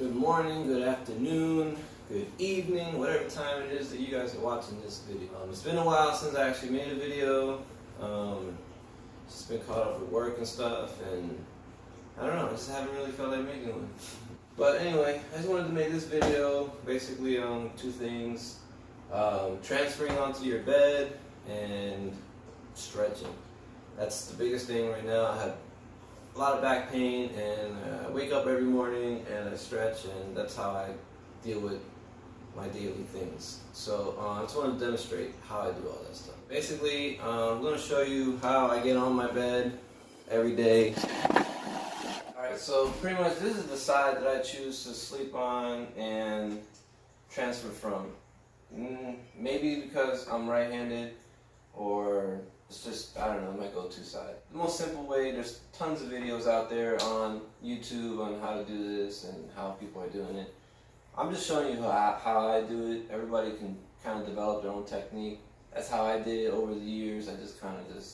Good morning, good afternoon, good evening, whatever time it is that you guys are watching this video. It's been a while since I actually made a video. Just been caught up with work and stuff, and I don't know, I just haven't really felt like making one. But anyway, I just wanted to make this video basically on two things. Transferring onto your bed and stretching. That's the biggest thing right now. I have a lot of back pain, and I wake up every morning and I stretch, and that's how I deal with my daily things. So I just want to demonstrate how I do all that stuff. Basically, I'm going to show you how I get on my bed every day. Alright, so pretty much this is the side that I choose to sleep on and transfer from. Maybe because I'm right-handed, or it's just, I don't know, my go-to side. The most simple way, there's tons of videos out there on YouTube on how to do this and how people are doing it. I'm just showing you how I do it. Everybody can kind of develop their own technique. That's how I did it over the years. I just kind of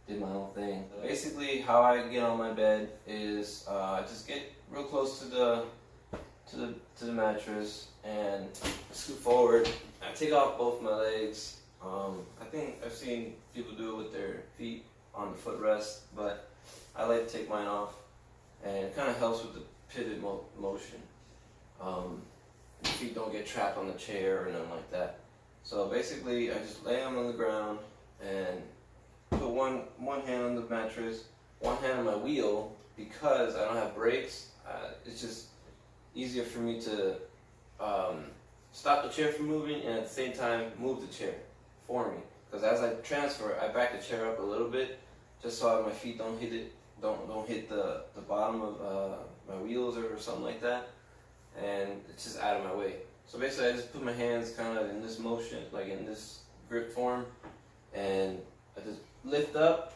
did my own thing. Basically, how I get on my bed is I just get real close to the mattress and scoot forward. I take off both my legs. I think I've seen people do it with their feet on the footrest, but I like to take mine off, and it kind of helps with the pivot motion. Your feet don't get trapped on the chair or nothing like that. So basically, I just lay them on the ground and put one hand on the mattress, one hand on my wheel. Because I don't have brakes, it's just easier for me to stop the chair from moving and at the same time move the chair for me. Because as I transfer, I back the chair up a little bit just so my feet don't hit the bottom of my wheels or something like that, and it's just out of my way. So basically, I just put my hands kind of in this motion, like in this grip form, and I just lift up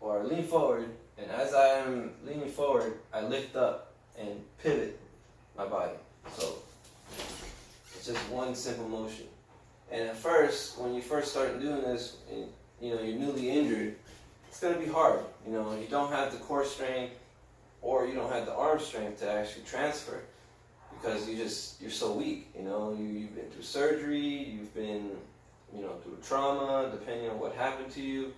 or lean forward, and as I am leaning forward, I lift up and pivot my body. So it's just one simple motion. And at first, when you first start doing this, and you're newly injured, it's gonna be hard. You don't have the core strength, or you don't have the arm strength to actually transfer, because you're so weak. You've been through surgery, you've been through trauma, depending on what happened to you,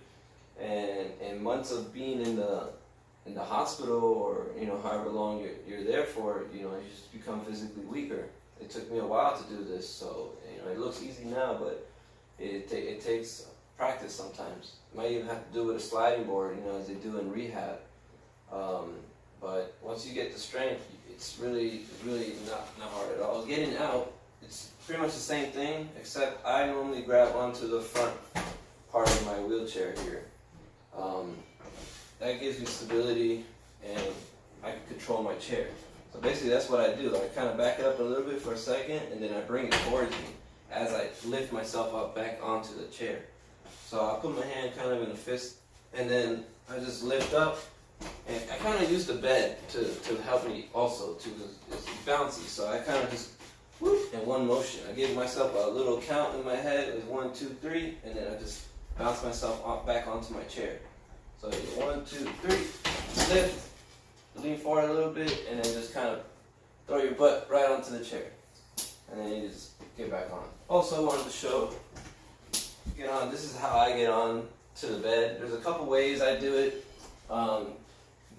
and months of being in the hospital, or however long you're there for, you just become physically weaker. It took me a while to do this, so it looks easy now, but it takes practice sometimes. You might even have to do it with a sliding board, as they do in rehab. But once you get the strength, it's really not hard at all. Getting out, it's pretty much the same thing, except I normally grab onto the front part of my wheelchair here. That gives me stability, and I can control my chair. So basically, that's what I do. I kind of back it up a little bit for a second, and then I bring it towards me as I lift myself up back onto the chair. So I put my hand kind of in a fist, and then I just lift up, and I kind of use the bed to help me also too, because it's bouncy. So I kind of just whoop in one motion. I give myself a little count in my head with 1, 2, 3, and then I just bounce myself back onto my chair. So 1, 2, 3, lift, lean forward a little bit, and then just kind of throw your butt right onto the chair, and then you just get back on. Also, I wanted to show, this is how I get on to the bed. There's a couple ways I do it.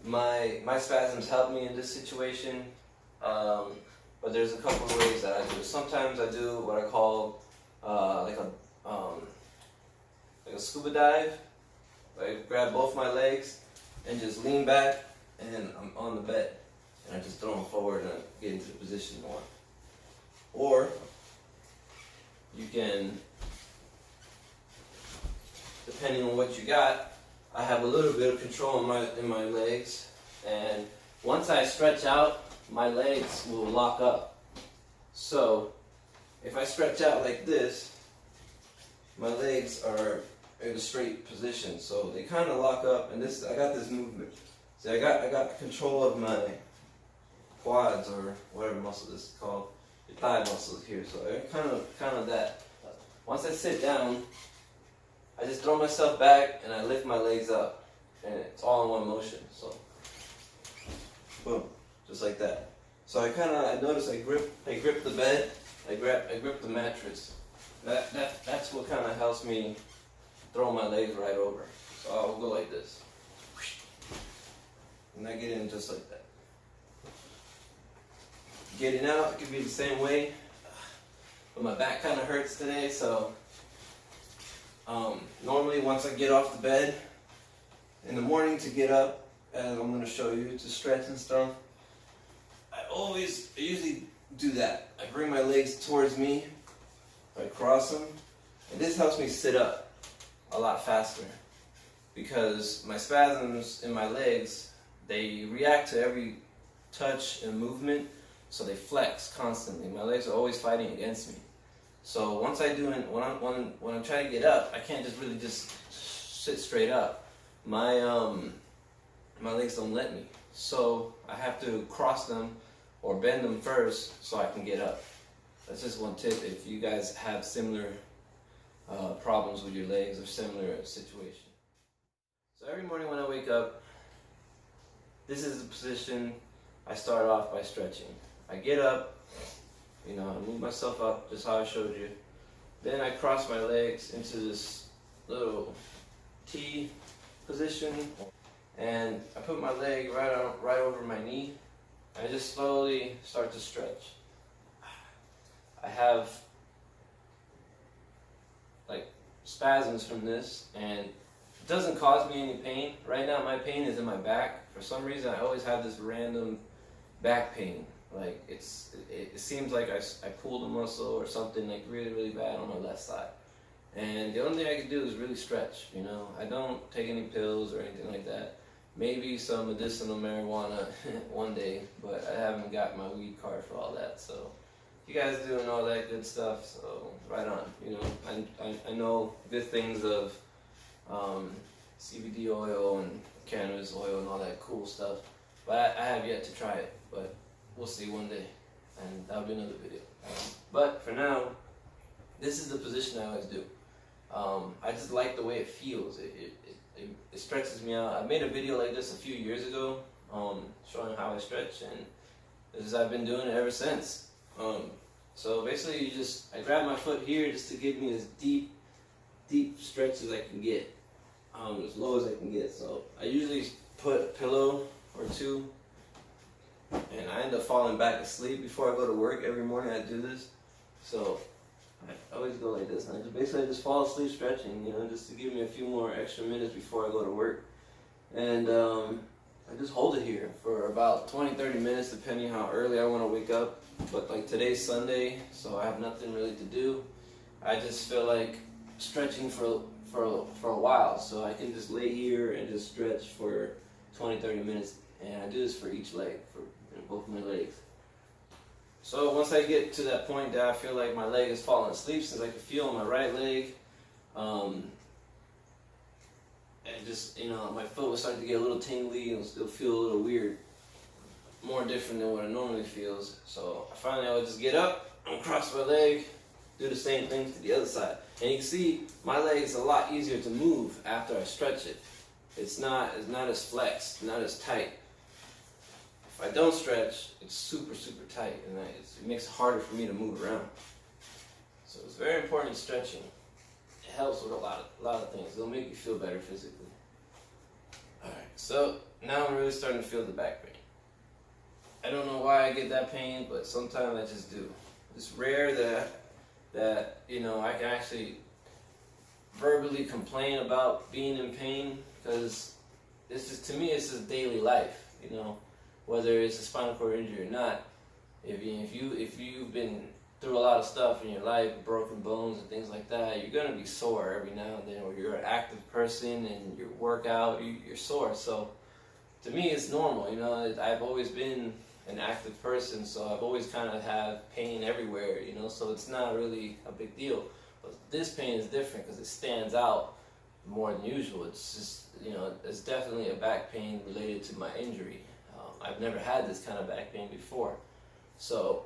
My spasms help me in this situation, but there's a couple of ways that I do it. Sometimes I do what I call like a scuba dive. I grab both my legs and just lean back, and I'm on the bed, and I just throw them forward and get into the position more. Or you can, depending on what you got, I have a little bit of control in my legs, and once I stretch out, my legs will lock up. So if I stretch out like this, my legs are in a straight position, so they kind of lock up, and I got this movement. See, I got control of my quads, or whatever muscle this is called, the thigh muscles here. So I kind of that. Once I sit down, I just throw myself back and I lift my legs up, and it's all in one motion. So boom, just like that. So I noticed I grip the bed, I grip the mattress. That's what kind of helps me throw my legs right over. So I'll go like this, and I get in just like that. Getting out, it could be the same way, but my back kind of hurts today, so normally once I get off the bed in the morning to get up, as I'm going to show you, to stretch and stuff, I usually do that. I bring my legs towards me, I cross them, and this helps me sit up a lot faster, because my spasms in my legs, they react to every touch and movement, so they flex constantly. My legs are always fighting against me. So once I do it, when I'm trying to get up, I can't just really just sit straight up. My legs don't let me. So I have to cross them or bend them first so I can get up. That's just one tip if you guys have similar problems with your legs or similar situation. So every morning when I wake up, this is the position I start off by stretching. I get up, I move myself up just how I showed you. Then I cross my legs into this little T position, and I put my leg right over my knee. I just slowly start to stretch. I have like spasms from this, and it doesn't cause me any pain. Right now my pain is in my back. For some reason I always have this random back pain. Like it seems like I pulled a muscle or something like really bad on my left side. And the only thing I can do is really stretch, I don't take any pills or anything like that. Maybe some medicinal marijuana one day, but I haven't got my weed card for all that. So you guys doing all that good stuff, so right on. I know good things of CBD oil and cannabis oil and all that cool stuff, but I have yet to try it, but we'll see one day, and that'll be another video. But for now, this is the position I always do. I just like the way it feels. It stretches me out. I made a video like this a few years ago, showing how I stretch, and this is, I've been doing it ever since. So basically, I grab my foot here just to give me as deep stretch as I can get, as low as I can get. So I usually put a pillow or two, and I end up falling back asleep before I go to work. Every morning I do this, so I always go like this, and I just fall asleep stretching, just to give me a few more extra minutes before I go to work. And I just hold it here for about 20-30 minutes, depending how early I want to wake up. But like today's Sunday, so I have nothing really to do. I just feel like stretching for a while, so I can just lay here and just stretch for 20-30 minutes. And I do this for each leg, for both of my legs. So once I get to that point that I feel like my leg is falling asleep, since I can feel my right leg, and just, my foot was starting to get a little tingly and still feel a little weird, more different than what it normally feels. So finally I would just get up and cross my leg, do the same thing to the other side. And you can see my leg is a lot easier to move after I stretch it. It's not as flexed, not as tight. If I don't stretch, it's super tight, and it makes it harder for me to move around. So it's very important stretching. It helps with a lot of things. It'll make you feel better physically. Alright, so now I'm really starting to feel the back pain. I don't know why I get that pain, but sometimes I just do. It's rare that I can actually verbally complain about being in pain, because to me it's just daily life, whether it's a spinal cord injury or not. If you've been through a lot of stuff in your life, broken bones and things like that, you're gonna be sore every now and then. Or you're an active person and you work out, you're sore. So to me, it's normal. I've always been an active person, so I've always kind of had pain everywhere. So it's not really a big deal. But this pain is different because it stands out more than usual. It's just, it's definitely a back pain related to my injury. I've never had this kind of back pain before. So,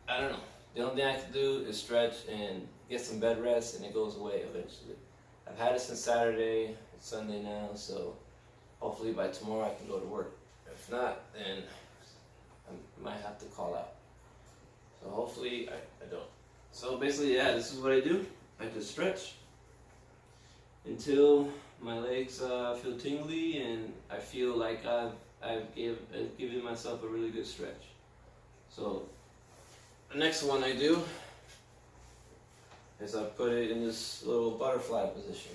I don't know. The only thing I can do is stretch and get some bed rest, and it goes away eventually. I've had it since Saturday. It's Sunday now, so hopefully by tomorrow I can go to work. If not, then I might have to call out. So hopefully I don't. So basically, yeah, this is what I do. I just stretch until my legs feel tingly and I feel like I've given myself a really good stretch. So the next one I do is I put it in this little butterfly position.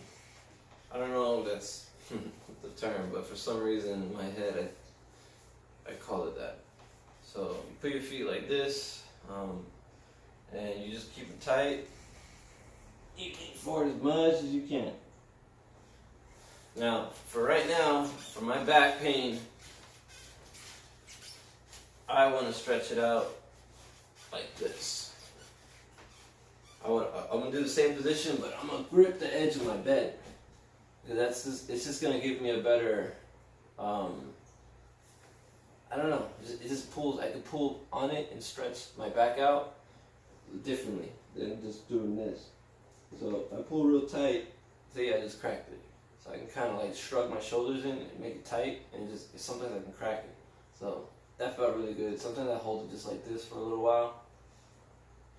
I don't know if that's the term, but for some reason in my head I call it that. So you put your feet like this, and you just keep it tight. You lean forward as much as you can. Now, for right now, for my back pain, I want to stretch it out like this. I'm gonna do the same position, but I'm gonna grip the edge of my bed. Because it's just gonna give me a better, I don't know. It just pulls. I can pull on it and stretch my back out differently than just doing this. So if I pull real tight, see, I just cracked it. So I can kind of like shrug my shoulders in and make it tight, and sometimes I can crack it. So that felt really good. Sometimes I hold it just like this for a little while,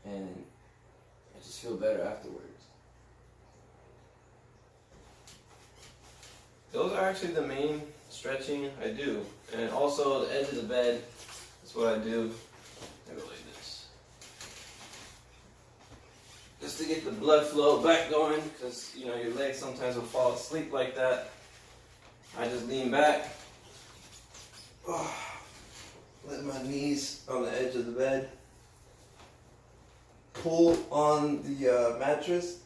and I just feel better afterwards. Those are actually the main stretching I do. And also the edge of the bed, that's what I do. I go like this. Just to get the blood flow back going, because you know your legs sometimes will fall asleep like that. I just lean back. Let my knees on the edge of the bed. Pull on the mattress.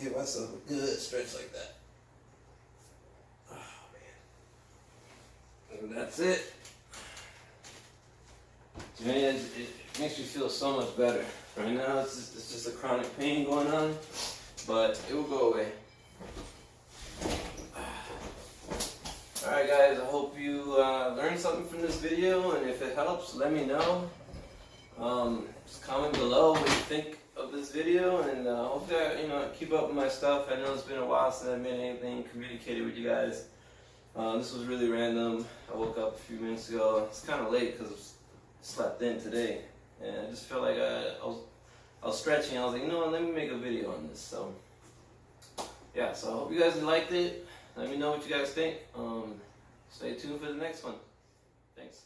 Give myself a good stretch like that. And that's it. Man, it makes me feel so much better. Right now, it's just a chronic pain going on, but it will go away. Alright guys, I hope you learned something from this video, and if it helps, let me know. Just comment below what you think of this video, and hopefully I keep up with my stuff. I know it's been a while since I've made anything, communicated with you guys. This was really random. I woke up a few minutes ago. It's kind of late because I slept in today, and I just felt like I was stretching. I was like, you know what, let me make a video on this. So yeah, so I hope you guys liked it. Let me know what you guys think. Stay tuned for the next one. Thanks.